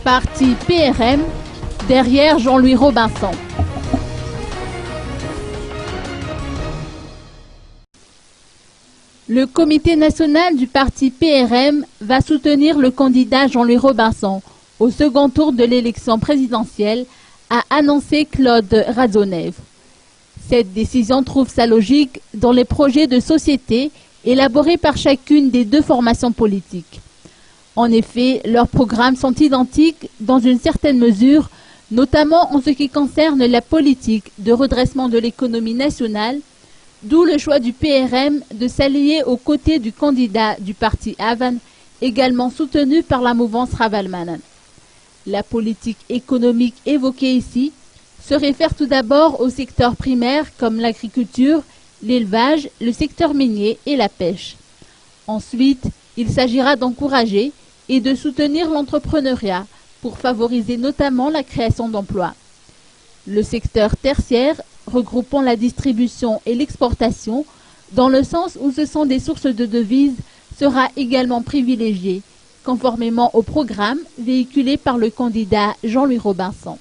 Parti PRM, derrière Jean-Louis Robinson. Le comité national du parti PRM va soutenir le candidat Jean-Louis Robinson au second tour de l'élection présidentielle, a annoncé Claude Radzonev. Cette décision trouve sa logique dans les projets de société élaborés par chacune des deux formations politiques. En effet, leurs programmes sont identiques dans une certaine mesure, notamment en ce qui concerne la politique de redressement de l'économie nationale, d'où le choix du PRM de s'allier aux côtés du candidat du parti Avan, également soutenu par la mouvance Ravalmanan. La politique économique évoquée ici se réfère tout d'abord aux secteurs primaires comme l'agriculture, l'élevage, le secteur minier et la pêche. Ensuite, il s'agira d'encourager et de soutenir l'entrepreneuriat pour favoriser notamment la création d'emplois. Le secteur tertiaire, regroupant la distribution et l'exportation, dans le sens où ce sont des sources de devises, sera également privilégié, conformément au programme véhiculé par le candidat Jean-Louis Robinson.